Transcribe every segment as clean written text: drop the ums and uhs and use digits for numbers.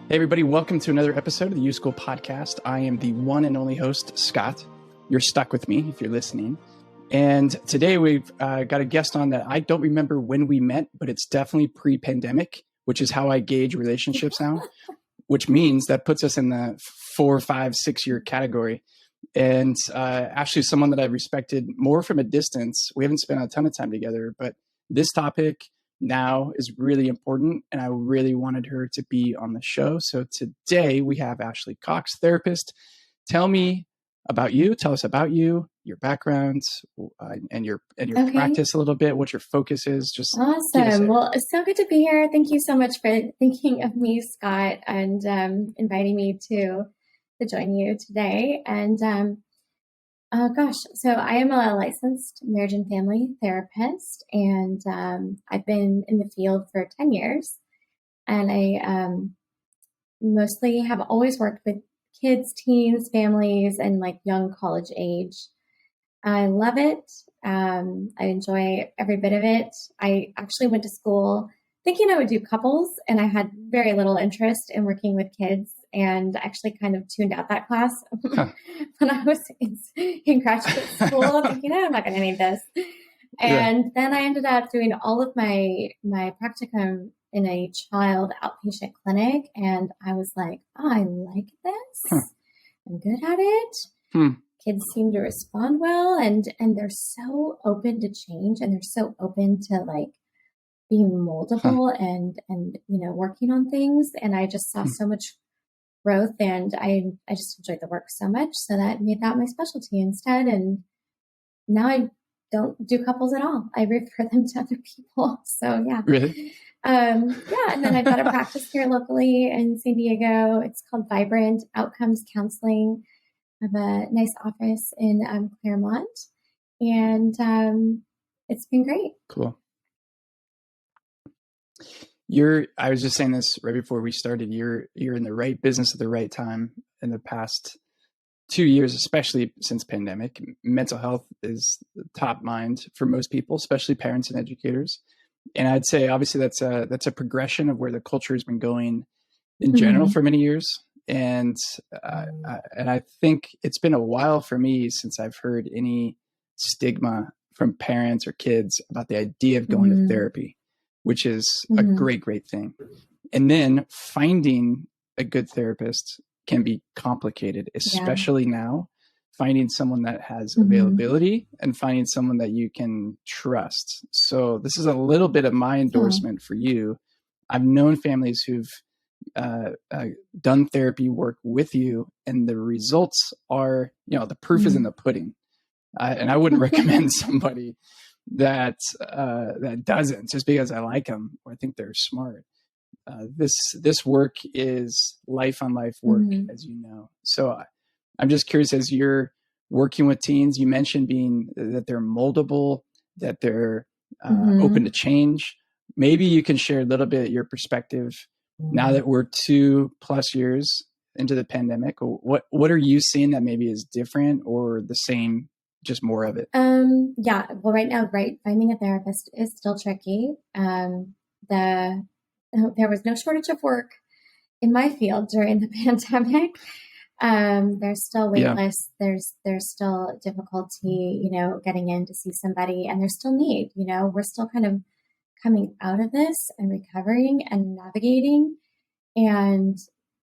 Hey, everybody, welcome to another episode of the U School Podcast. I am the one and only host, Scott. You're stuck with me if you're listening. And today we've got a guest on that I don't remember when we met, but it's definitely pre-pandemic, which is how I gauge relationships now, which means that puts us in the 4, 5, 6 year category. And Ashley is someone that I've respected more from a distance. We haven't spent a ton of time together, but this topic now is really important, and I really wanted her to be on the show. So today we have Ashley Cox, therapist. Tell me about you. Tell us about you, your background, and your practice a little bit. What your focus is. Just awesome. Well, it's so good to be here. Thank you so much for thinking of me, Scott, and inviting me to join you today. And so I am a licensed marriage and family therapist, and I've been in the field for 10 years. And I mostly have always worked with kids, teens, families, and like young college age. I love it. I enjoy every bit of it. I actually went to school thinking I would do couples, and I had very little interest in working with kids, and actually kind of tuned out that class when I was in graduate school, thinking, I'm not going to need this. And then I ended up doing all of my practicum in a child outpatient clinic, and I was like, I like this. I'm good at it. Kids seem to respond well, and they're so open to change, and they're so open to like being moldable and working on things. And I just saw so much growth, and I just enjoyed the work so much, so that made that my specialty instead. And now I don't do couples at all. I refer them to other people. So yeah. Really? And then I've got a practice here locally in San Diego. It's called Vibrant Outcomes Counseling. I have a nice office in Claremont, and it's been great. Cool. I was just saying this right before we started. You're in the right business at the right time. In the past 2 years, especially since pandemic, mental health is top mind for most people, especially parents and educators. And I'd say obviously that's a progression of where the culture has been going in general for many years. And I think it's been a while for me since I've heard any stigma from parents or kids about the idea of going to therapy, which is a great thing. And then finding a good therapist can be complicated, especially now. Finding someone that has availability and finding someone that you can trust. So this is a little bit of my endorsement for you. I've known families who've done therapy work with you, and the results are, the proof is in the pudding. And I wouldn't recommend somebody that doesn't, just because I like them or I think they're smart. This work is life on life work, as you know. So I'm just curious, as you're working with teens, you mentioned that they're moldable, that they're open to change. Maybe you can share a little bit your perspective now that we're 2+ years into the pandemic. What are you seeing that maybe is different or the same, just more of it? Well, right now, finding a therapist is still tricky. There was no shortage of work in my field during the pandemic. There's still wait lists. There's still difficulty, getting in to see somebody, and there's still need. We're still kind of coming out of this and recovering and navigating, and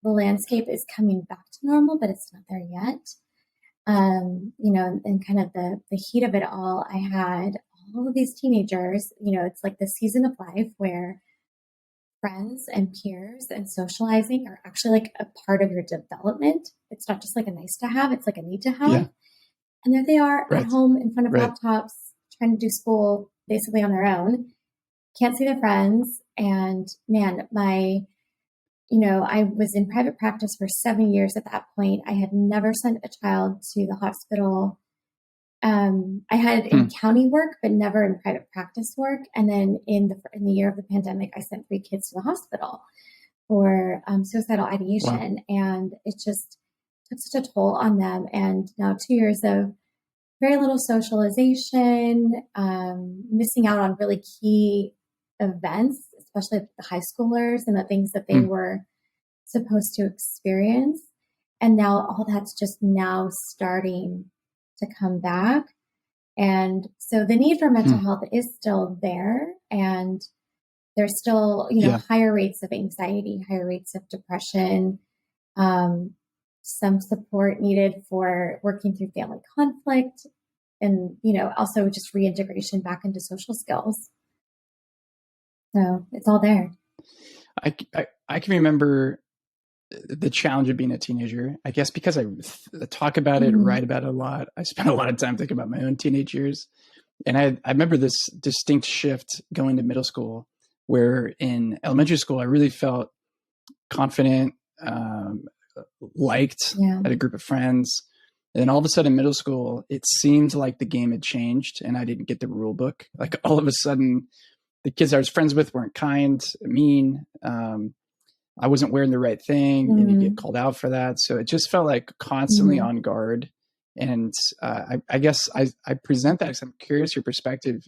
the landscape is coming back to normal, but it's not there yet. And kind of the heat of it all, I had all of these teenagers, it's like the season of life where friends and peers and socializing are actually like a part of your development. It's not just like a nice to have, it's like a need to have. Yeah. And there they are at home in front of laptops, trying to do school basically on their own, can't see their friends. And man, I was in private practice for 7 years at that point. I had never sent a child to the hospital. I had in county work, but never in private practice work. And then in the year of the pandemic, I sent 3 kids to the hospital for suicidal ideation. Wow. And it just took such a toll on them. And now 2 years of very little socialization, missing out on really key events, especially the high schoolers and the things that they were supposed to experience. And now all that's just now starting to come back. And so the need for mental health is still there. And there's still, higher rates of anxiety, higher rates of depression, some support needed for working through family conflict, and, also just reintegration back into social skills. So it's all there. I can remember the challenge of being a teenager, I guess, because I talk about it, write about it a lot. I spent a lot of time thinking about my own teenage years. And I remember this distinct shift going to middle school, where in elementary school, I really felt confident, liked, had a group of friends. And then all of a sudden in middle school, it seemed like the game had changed and I didn't get the rule book. Like all of a sudden, the kids I was friends with weren't kind, mean. I wasn't wearing the right thing, and you get called out for that. So it just felt like constantly on guard. And I guess I present that because I'm curious your perspective.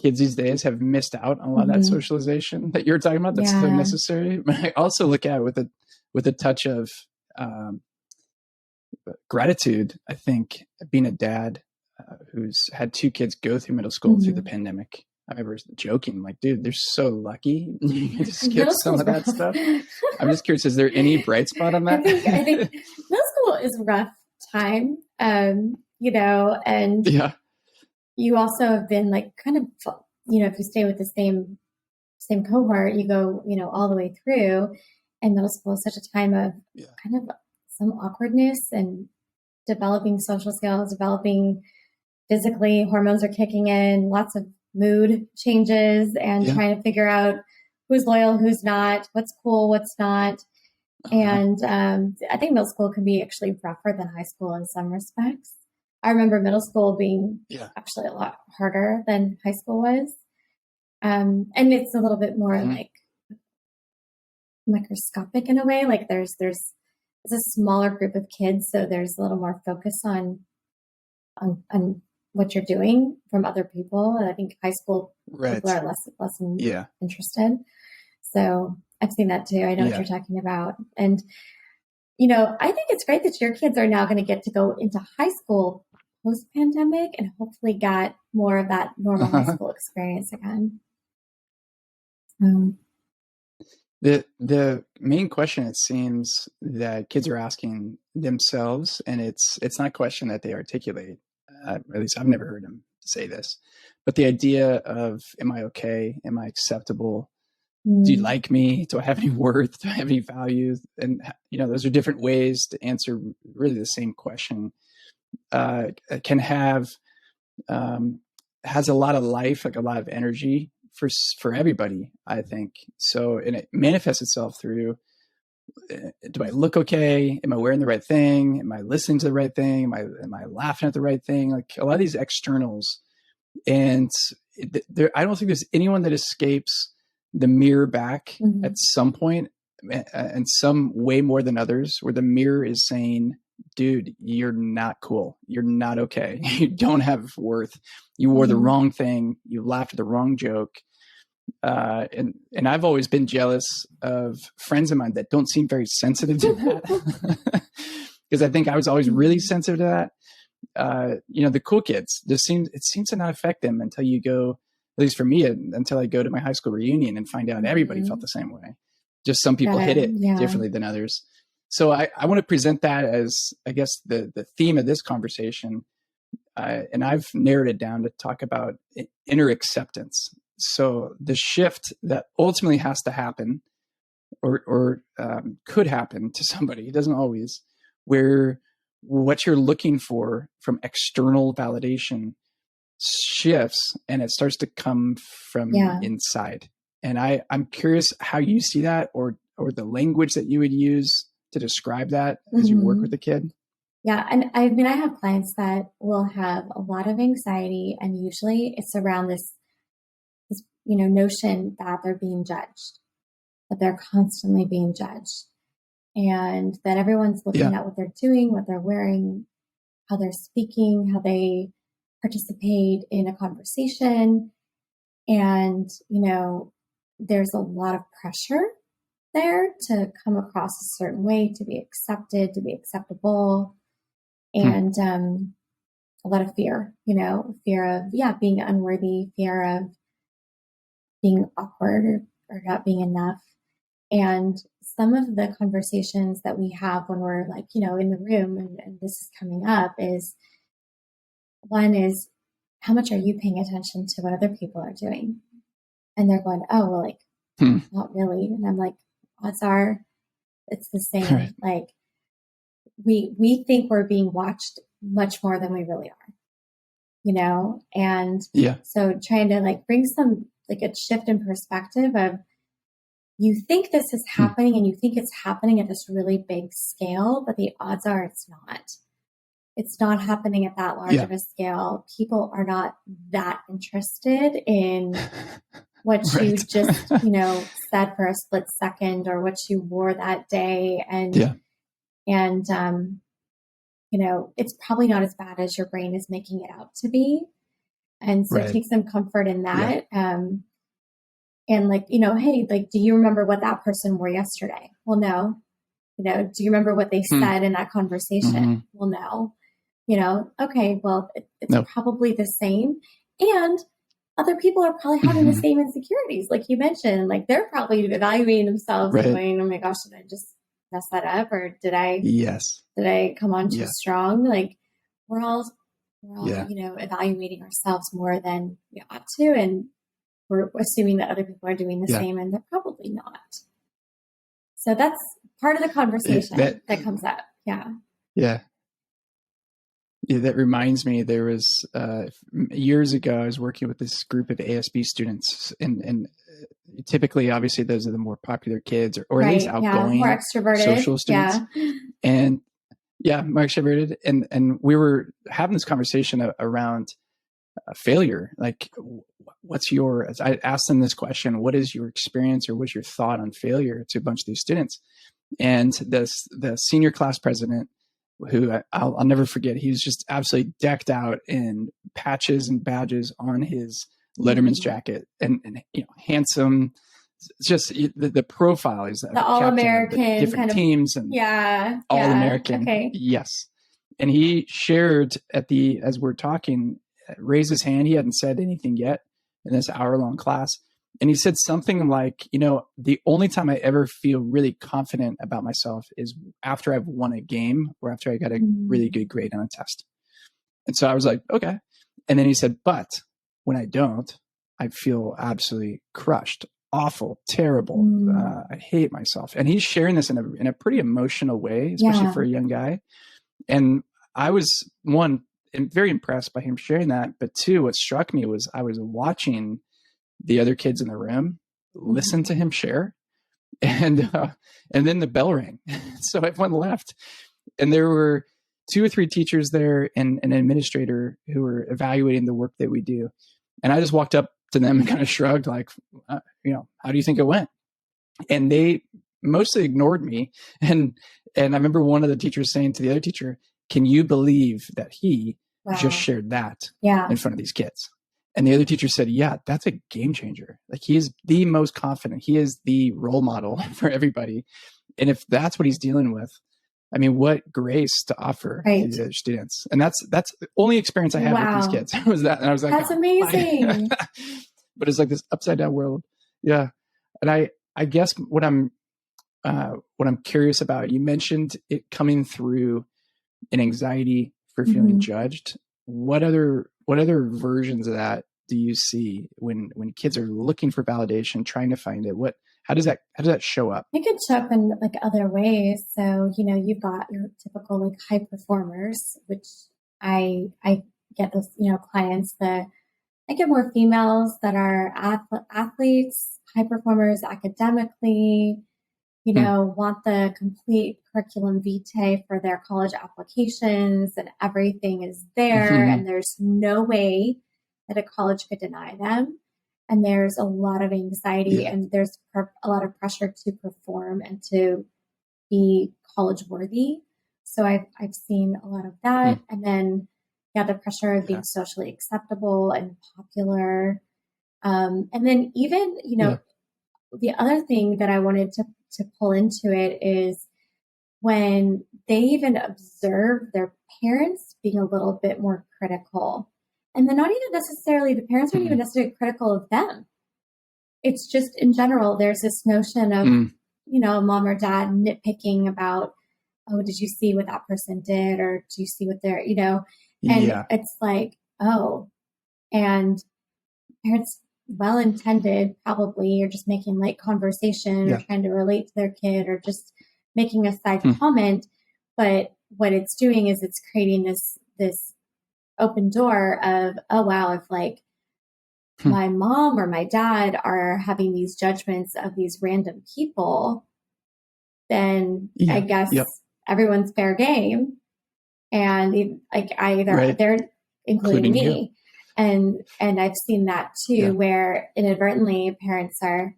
Kids these days have missed out on a lot of that socialization that you're talking about. That's so necessary. But I also look at it with a touch of gratitude. I think being a dad who's had two kids go through middle school through the pandemic. I remember joking, like, dude, they're so lucky you get to skip some of that stuff. I'm just curious, is there any bright spot on that? I think middle school is a rough time, and you also have been like kind of, if you stay with the same cohort, you go, all the way through. And middle school is such a time of kind of some awkwardness and developing social skills, developing physically, hormones are kicking in, lots of mood changes, and trying to figure out who's loyal, who's not, what's cool, what's not. And I think middle school can be actually rougher than high school in some respects. I remember middle school being actually a lot harder than high school was. And it's a little bit more like microscopic in a way. Like it's a smaller group of kids, so there's a little more focus on what you're doing from other people. And I think high school people are less interested. So I've seen that too. I know what you're talking about. And, I think it's great that your kids are now going to get to go into high school post-pandemic and hopefully get more of that normal high school experience again. The main question, it seems, that kids are asking themselves, and it's not a question that they articulate. At least I've never heard them say this, but the idea of, am I okay? Am I acceptable? Do you like me? Do I have any worth? Do I have any value? And, those are different ways to answer really the same question. Can have, has a lot of life, like a lot of energy for everybody, I think. So, and it manifests itself through, do I look okay? Am I wearing the right thing? Am I listening to the right thing? Am I laughing at the right thing? Like a lot of these externals. And I don't think there's anyone that escapes the mirror back at some point, and some way more than others, where the mirror is saying, dude, you're not cool. You're not okay. You don't have worth. You wore the wrong thing. You laughed at the wrong joke. And I've always been jealous of friends of mine that don't seem very sensitive to that, because I think I was always really sensitive to that. The cool kids, it seems to not affect them until you go, at least for me, until I go to my high school reunion and find out everybody felt the same way. Just some people hit it differently than others. So I want to present that as, I guess, the theme of this conversation. And I've narrowed it down to talk about inner acceptance. So the shift that ultimately has to happen, or could happen to somebody, it doesn't always, where what you're looking for from external validation shifts and it starts to come from inside. And I'm curious how you see that, or the language that you would use to describe that as you work with a kid. Yeah. And I have clients that will have a lot of anxiety, and usually it's around this notion that they're being judged, that they're constantly being judged, and that everyone's looking at what they're doing, what they're wearing, how they're speaking, how they participate in a conversation. And, there's a lot of pressure there to come across a certain way, to be accepted, to be acceptable. And a lot of fear, fear of, being unworthy, fear of being awkward or not being enough. And some of the conversations that we have when we're like, in the room and this is coming up is, one is, how much are you paying attention to what other people are doing? And they're going, oh, well, like, not really. And I'm like, odds are it's the same. Right. Like we think we're being watched much more than we really are, and so trying to like bring some, like a shift in perspective of, you think this is happening and you think it's happening at this really big scale, but the odds are it's not. It's not happening at that large of a scale. People are not that interested in what you just, said for a split second or what you wore that day. And, it's probably not as bad as your brain is making it out to be. And so take some comfort in that. And like, hey, like, do you remember what that person wore yesterday? Well, no. Do you remember what they said in that conversation? Well, no. Okay, well, it's probably the same. And other people are probably having the same insecurities. Like you mentioned, like they're probably evaluating themselves and going, oh my gosh, did I just mess that up? Or did I come on too strong? Like we're all evaluating ourselves more than we ought to. And we're assuming that other people are doing the same, and they're probably not. So that's part of the conversation that comes up. Yeah, that reminds me, there was years ago, I was working with this group of ASB students, and typically, obviously, those are the more popular kids, or at least outgoing, more extroverted, social students. And more extroverted. And we were having this conversation around failure. Like, I asked them this question: what is your experience, or what's your thought on failure, to a bunch of these students? And the senior class president, who I'll never forget, he was just absolutely decked out in patches and badges on his Letterman's jacket, and handsome. Just the profile is the All-American different kind of teams, and All-American. Okay. Yes. And he shared as we're talking, raised his hand. He hadn't said anything yet in this hour-long class. And he said something like, the only time I ever feel really confident about myself is after I've won a game, or after I got a really good grade on a test. And so I was like, okay. And then he said, but when I don't, I feel absolutely crushed, awful, terrible. I hate myself. And he's sharing this in a pretty emotional way, especially for a young guy. And I was, one, very impressed by him sharing that. But two, what struck me was I was watching the other kids in the room listen to him share, and then the bell rang. So everyone left, and there were 2 or 3 teachers there and an administrator who were evaluating the work that we do. And I just walked up to them and kind of shrugged, like, how do you think it went? And they mostly ignored me. And I remember one of the teachers saying to the other teacher, can you believe that he just shared that in front of these kids? And the other teacher said, yeah, that's a game changer. Like, he is the most confident. He is the role model for everybody. And if that's what he's dealing with, I mean, what grace to offer to the students. And that's the only experience I had with these kids was that. And I was like, that's amazing. But it's like this upside down world. Yeah. And I guess what I'm curious about, you mentioned it coming through an anxiety for feeling judged. What other versions of that do you see when kids are looking for validation, trying to find it? How does that show up? It could show up in like other ways. So, you've got your typical like high performers, which I get those, clients I get more females that are athletes, high performers academically, want the complete curriculum vitae for their college applications, and everything is there. And there's no way that a college could deny them. And there's a lot of anxiety and there's a lot of pressure to perform and to be college worthy. So I've seen a lot of that. And then, the pressure of being socially acceptable and popular. And then even, the other thing that I wanted to to pull into it is when they even observe their parents being a little bit more critical. And then not even necessarily, the parents aren't even necessarily critical of them. It's just in general, there's this notion of, mom or dad nitpicking about, oh, did you see what that person did? Or do you see what they're, and it's like, oh, and parents, well-intended, probably, you're just making light conversation or trying to relate to their kid or just making a side comment. But what it's doing is it's creating this open door of, oh, wow, if like my mom or my dad are having these judgments of these random people, then I guess everyone's fair game. And like they're including me. You. And I've seen that too, where inadvertently parents are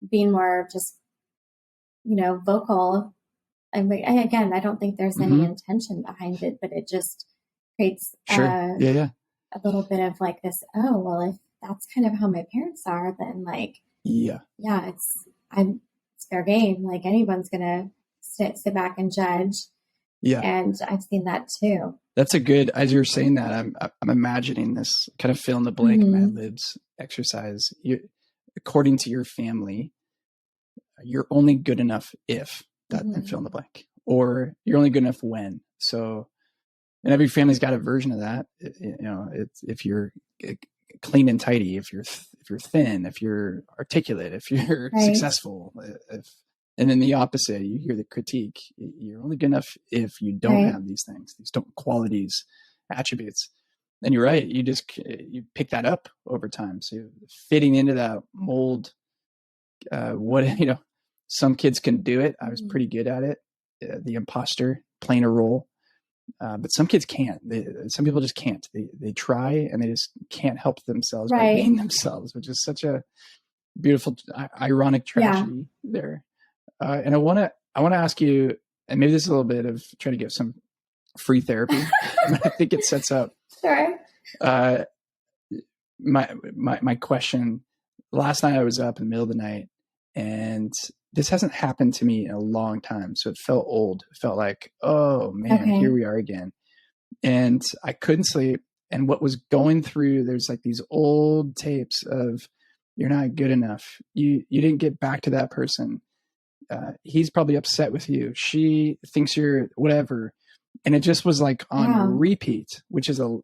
being more just, vocal. And again, I don't think there's any intention behind it, but it just creates a little bit of like this, oh, well, if that's kind of how my parents are, then like, it's fair game. Like anyone's going to sit back and judge. Yeah. And I've seen that too. That's a good, as you're saying that, I'm imagining this kind of fill in the blank Mad Libs exercise. According to your family, you're only good enough if that and fill in the blank, or you're only good enough when. So, and every family's got a version of that. It's if you're clean and tidy, if you're thin, if you're articulate, if you're successful, and then the opposite, you hear the critique. You're only good enough if you don't have these things, these qualities, attributes. And you're right. You pick that up over time. So you're fitting into that mold. Some kids can do it. I was pretty good at it. The imposter, playing a role. But some kids can't. Some people just can't. They try and they just can't help themselves by being themselves, which is such a beautiful, ironic tragedy there. And I want to ask you, and maybe this is a little bit of trying to give some free therapy, but I think it sets up my question. Last night I was up in the middle of the night, and this hasn't happened to me in a long time. So it felt old. It felt like, oh man, here we are again. And I couldn't sleep. And what was going through, there's like these old tapes of, you're not good enough. You didn't get back to that person. He's probably upset with you. She thinks you're whatever. And it just was like on repeat, which is the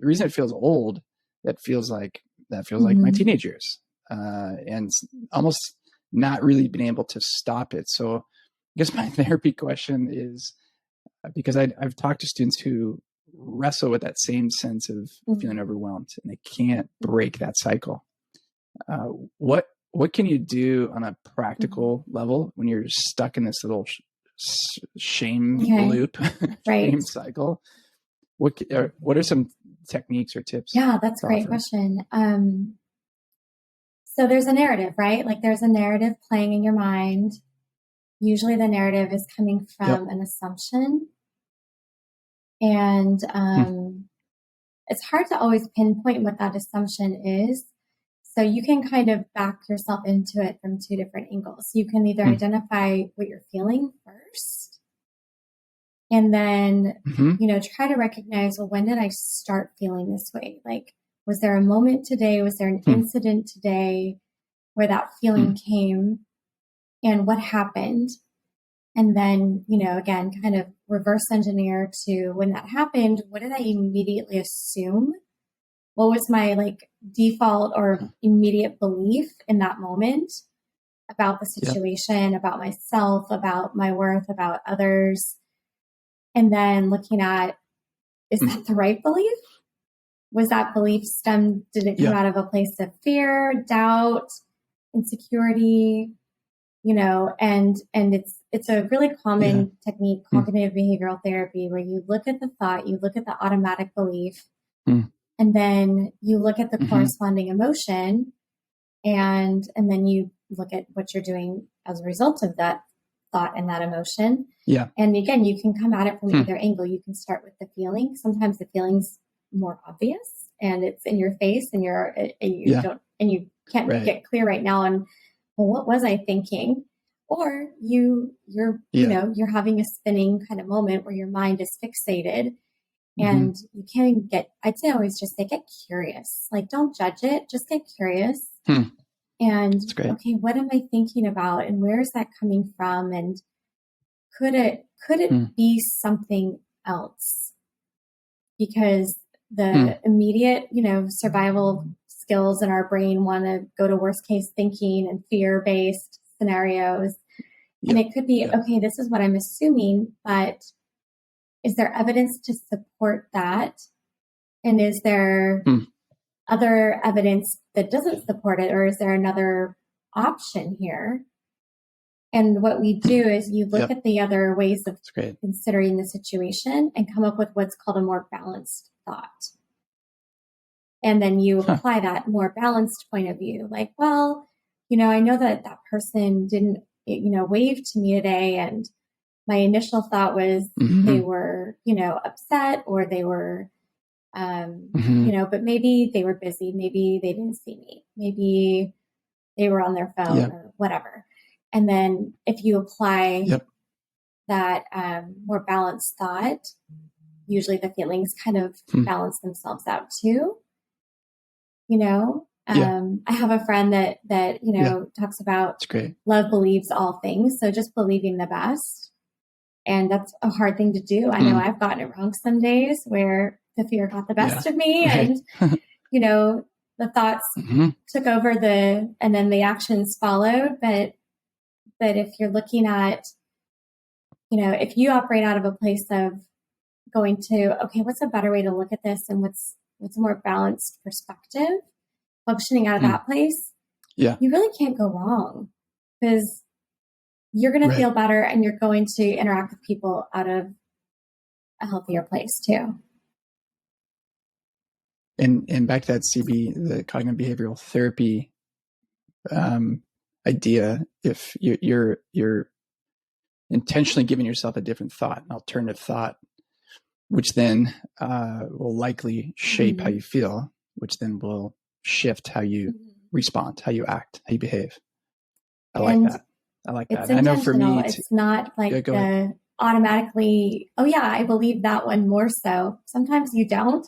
reason it feels old. That feels like my teenage years, and almost not really been able to stop it. So I guess my therapy question is, because I've talked to students who wrestle with that same sense of feeling overwhelmed, and they can't break that cycle. What can you do on a practical level when you're stuck in this little shame loop, shame cycle? What are some techniques or tips? Yeah, that's a great question. So there's a narrative, right? Like there's a narrative playing in your mind. Usually the narrative is coming from an assumption. And it's hard to always pinpoint what that assumption is. So you can kind of back yourself into it from two different angles. You can either identify what you're feeling first, and then, try to recognize, well, when did I start feeling this way? Like, was there a moment today? Was there an incident today where that feeling came, and what happened? And then, again, kind of reverse engineer to when that happened, what did I immediately assume? What was my default or immediate belief in that moment about the situation, about myself, about my worth, about others? And then looking at, is that the right belief? Was that belief did it come out of a place of fear, doubt, insecurity? And it's a really common technique, cognitive behavioral therapy, where you look at the thought, you look at the automatic belief, and then you look at the corresponding emotion, and then you look at what you're doing as a result of that thought and that emotion. Yeah. And again, you can come at it from either angle. You can start with the feeling. Sometimes the feeling's more obvious and it's in your face, and you can't get clear right now on, well, what was I thinking? or you're you're having a spinning kind of moment where your mind is fixated. And you can I'd say always just get curious. Like, don't judge it, just get curious. And okay, what am I thinking about, and where is that coming from? And could it be something else? Because the immediate, survival skills in our brain want to go to worst case thinking and fear-based scenarios. And it could be, okay, this is what I'm assuming, but is there evidence to support that? And is there other evidence that doesn't support it? Or is there another option here? And what we do is you look at the other ways of considering the situation and come up with what's called a more balanced thought. And then you apply that more balanced point of view. Like, well, I know that person didn't, wave to me today. And my initial thought was they were, upset, or they were, but maybe they were busy. Maybe they didn't see me. Maybe they were on their phone or whatever. And then if you apply that more balanced thought, usually the feelings kind of balance themselves out too. I have a friend that talks about love believes all things. So just believing the best. And that's a hard thing to do. I know I've gotten it wrong some days where the fear got the best of me and, the thoughts took over and then the actions followed. But if you're looking at, if you operate out of a place of going to, okay, what's a better way to look at this? And what's a more balanced perspective, functioning out of that place, you really can't go wrong, because you're going to feel better and you're going to interact with people out of a healthier place too. And back to that the cognitive behavioral therapy idea, if you're intentionally giving yourself a different thought, an alternative thought, which then will likely shape how you feel, which then will shift how you respond, how you act, how you behave. I like that. I know for me, it's not like automatically, oh yeah, I believe that one more so. Sometimes you don't.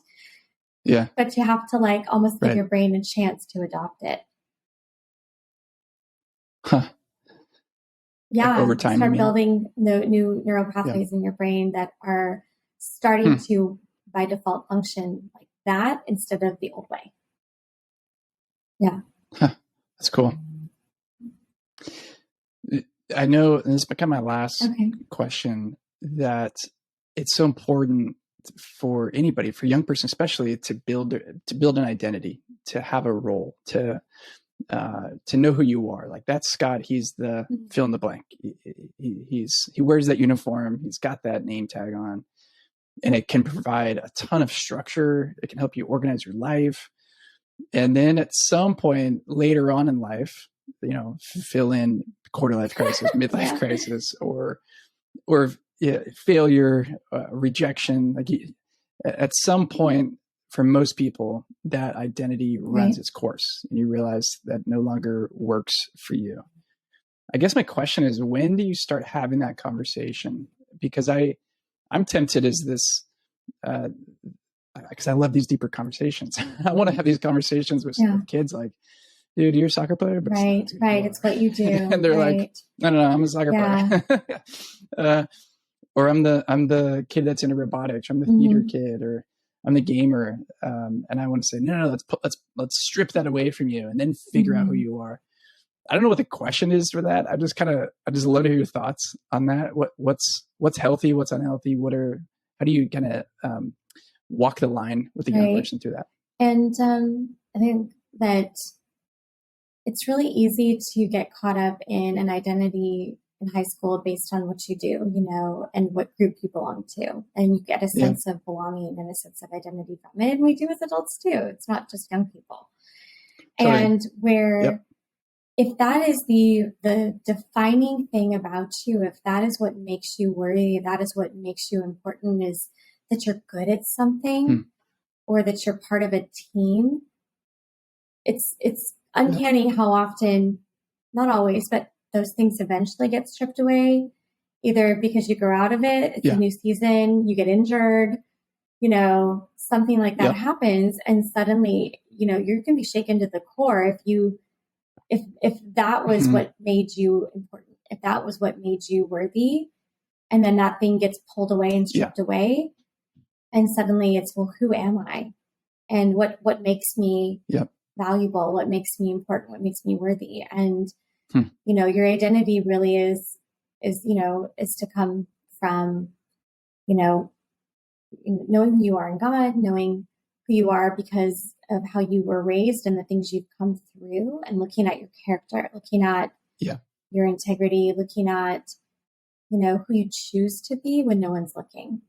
Yeah. But you have to almost give your brain a chance to adopt it. Huh. Yeah. Over time, start building the new neural pathways in your brain that are starting to, by default, function like that instead of the old way. Yeah. Huh. That's cool. I know, and this is kind of my last question, that it's so important for anybody, for a young person especially, to build an identity, to have a role, to know who you are. Like, that's Scott. He's the fill in the blank. He wears that uniform. He's got that name tag on, and it can provide a ton of structure. It can help you organize your life. And then at some point later on in life, fill in quarter life crisis, midlife crisis, or failure, rejection. Like, at some point, for most people, that identity runs its course, and you realize that no longer works for you. I guess my question is, when do you start having that conversation? Because I'm tempted as this, because I love these deeper conversations. I want to have these conversations with kids, like, dude, you're a soccer player? But right. It's what you do. And they're like, no, I'm a soccer player. Or I'm the kid that's into robotics. I'm the theater kid, or I'm the gamer. And I want to say, no, let's strip that away from you and then figure out who you are. I don't know what the question is for that. I just love to hear your thoughts on that. What's healthy? What's unhealthy? How do you kind of walk the line with the young person through that? And I think that it's really easy to get caught up in an identity in high school based on what you do, and what group you belong to. And you get a sense of belonging and a sense of identity from it. And we do as adults too. It's not just young people. Totally. And where if that is the defining thing about you, if that is what makes you worthy, that is what makes you important, is that you're good at something or that you're part of a team. It's uncanny how often, not always, but those things eventually get stripped away, either because you grow out of it, it's a new season, you get injured, something like that happens. And suddenly, you're going to be shaken to the core if that was what made you important, if that was what made you worthy, and then that thing gets pulled away and stripped away. And suddenly it's, well, who am I? And what makes me valuable? What makes me important? What makes me worthy? And, your identity really is to come from, knowing who you are in God, knowing who you are because of how you were raised and the things you've come through, and looking at your character, looking at your integrity, looking at, who you choose to be when no one's looking.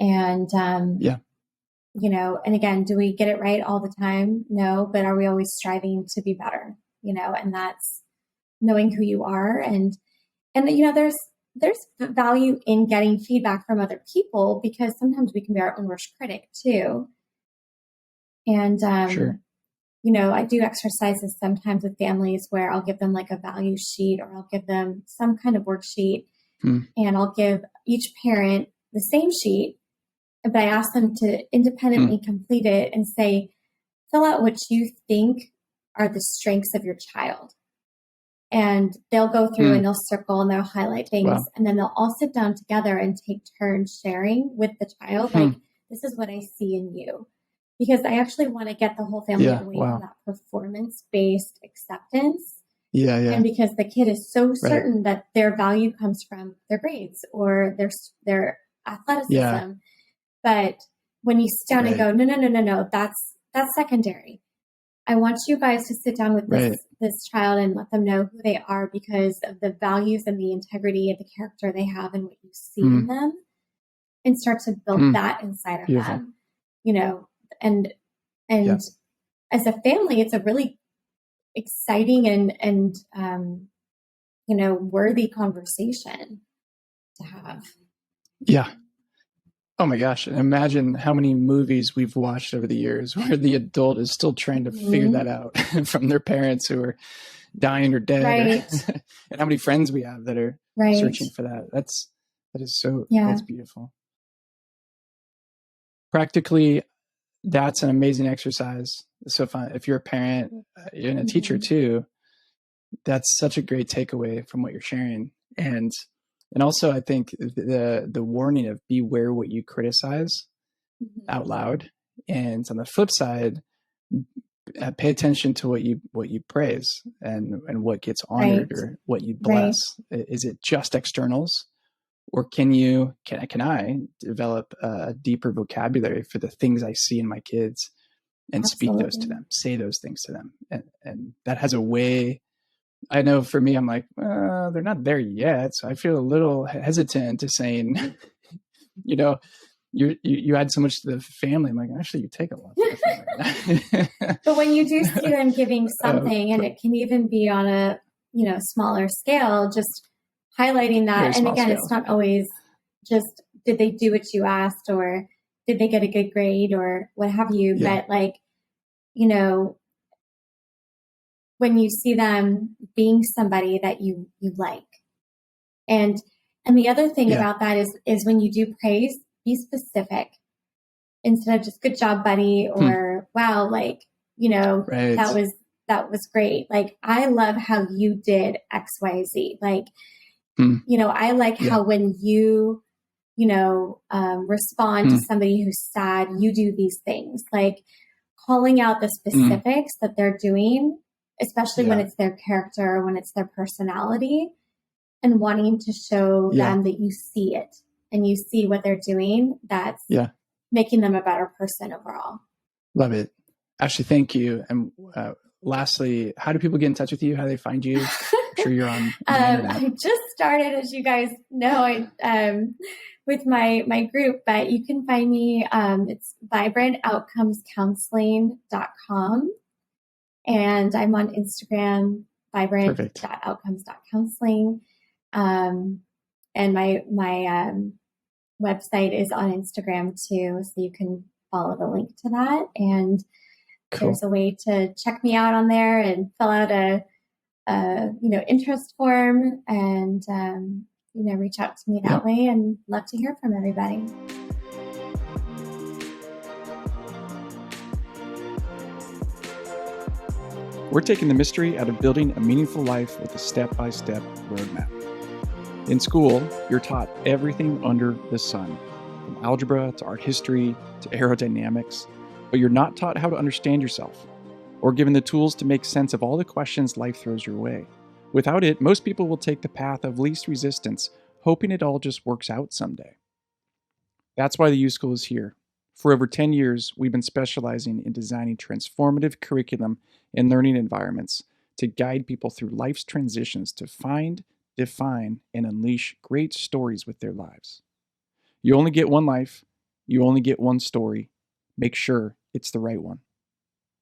And, and again, do we get it right all the time? No, but are we always striving to be better? And that's knowing who you are. And there's value in getting feedback from other people, because sometimes we can be our own worst critic too. And, I do exercises sometimes with families where I'll give them like a value sheet, or I'll give them some kind of worksheet, and I'll give each parent the same sheet, but I ask them to independently complete it and say, fill out what you think are the strengths of your child. And they'll go through and they'll circle and they'll highlight things. And then they'll all sit down together and take turns sharing with the child. Like, this is what I see in you. Because I actually want to get the whole family away from that performance-based acceptance. And because the kid is so certain that their value comes from their grades or their athleticism. But when you sit down and go, no, that's secondary. I want you guys to sit down with this child and let them know who they are because of the values and the integrity of the character they have and what you see in them, and start to build that inside of them, and as a family, it's a really exciting and worthy conversation to have. Yeah. Oh my gosh. And imagine how many movies we've watched over the years where the adult is still trying to figure that out from their parents who are dying or dead. And how many friends we have that are searching for that. That's beautiful. Practically, that's an amazing exercise. So if you're a parent and a teacher too, that's such a great takeaway from what you're sharing. And also, I think the warning of beware what you criticize out loud, and on the flip side, pay attention to what you praise and what gets honored or what you bless. Is it just externals, or can I develop a deeper vocabulary for the things I see in my kids and speak those to them, say those things to them, and that has a way. I know for me, I'm like, they're not there yet. So I feel a little hesitant to saying, you add so much to the family. I'm like, actually, you take a lot. But when you do see them giving something, and it can even be on a, smaller scale, just highlighting that. And again, it's not always just, did they do what you asked, or did they get a good grade, or what have you? Yeah. But when you see them being somebody that you like. And the other thing about that is when you do praise, be specific instead of just good job, buddy, or wow, that was great. Like, I love how you did X, Y, Z. Like, I like how when you, respond to somebody who's sad, you do these things, like calling out the specifics that they're doing, especially when it's their character, when it's their personality, and wanting to show them that you see it and you see what they're doing. That's making them a better person overall. Love it. Ashley, thank you. And lastly, how do people get in touch with you? How do they find you? I'm sure you're on the internet. I just started, as you guys know, with my group, but you can find me. It's vibrantoutcomescounseling.com. And I'm on Instagram, vibrant.outcomes.counseling. And my website is on Instagram too. So you can follow the link to that. And there's a way to check me out on there and fill out a interest form, and reach out to me that way, and love to hear from everybody. We're taking the mystery out of building a meaningful life with a step-by-step roadmap. In school, you're taught everything under the sun, from algebra to art history to aerodynamics, but you're not taught how to understand yourself or given the tools to make sense of all the questions life throws your way. Without it, most people will take the path of least resistance, hoping it all just works out someday. That's why the U School is here. For over 10 years, we've been specializing in designing transformative curriculum and learning environments to guide people through life's transitions to find, define, and unleash great stories with their lives. You only get one life. You only get one story. Make sure it's the right one.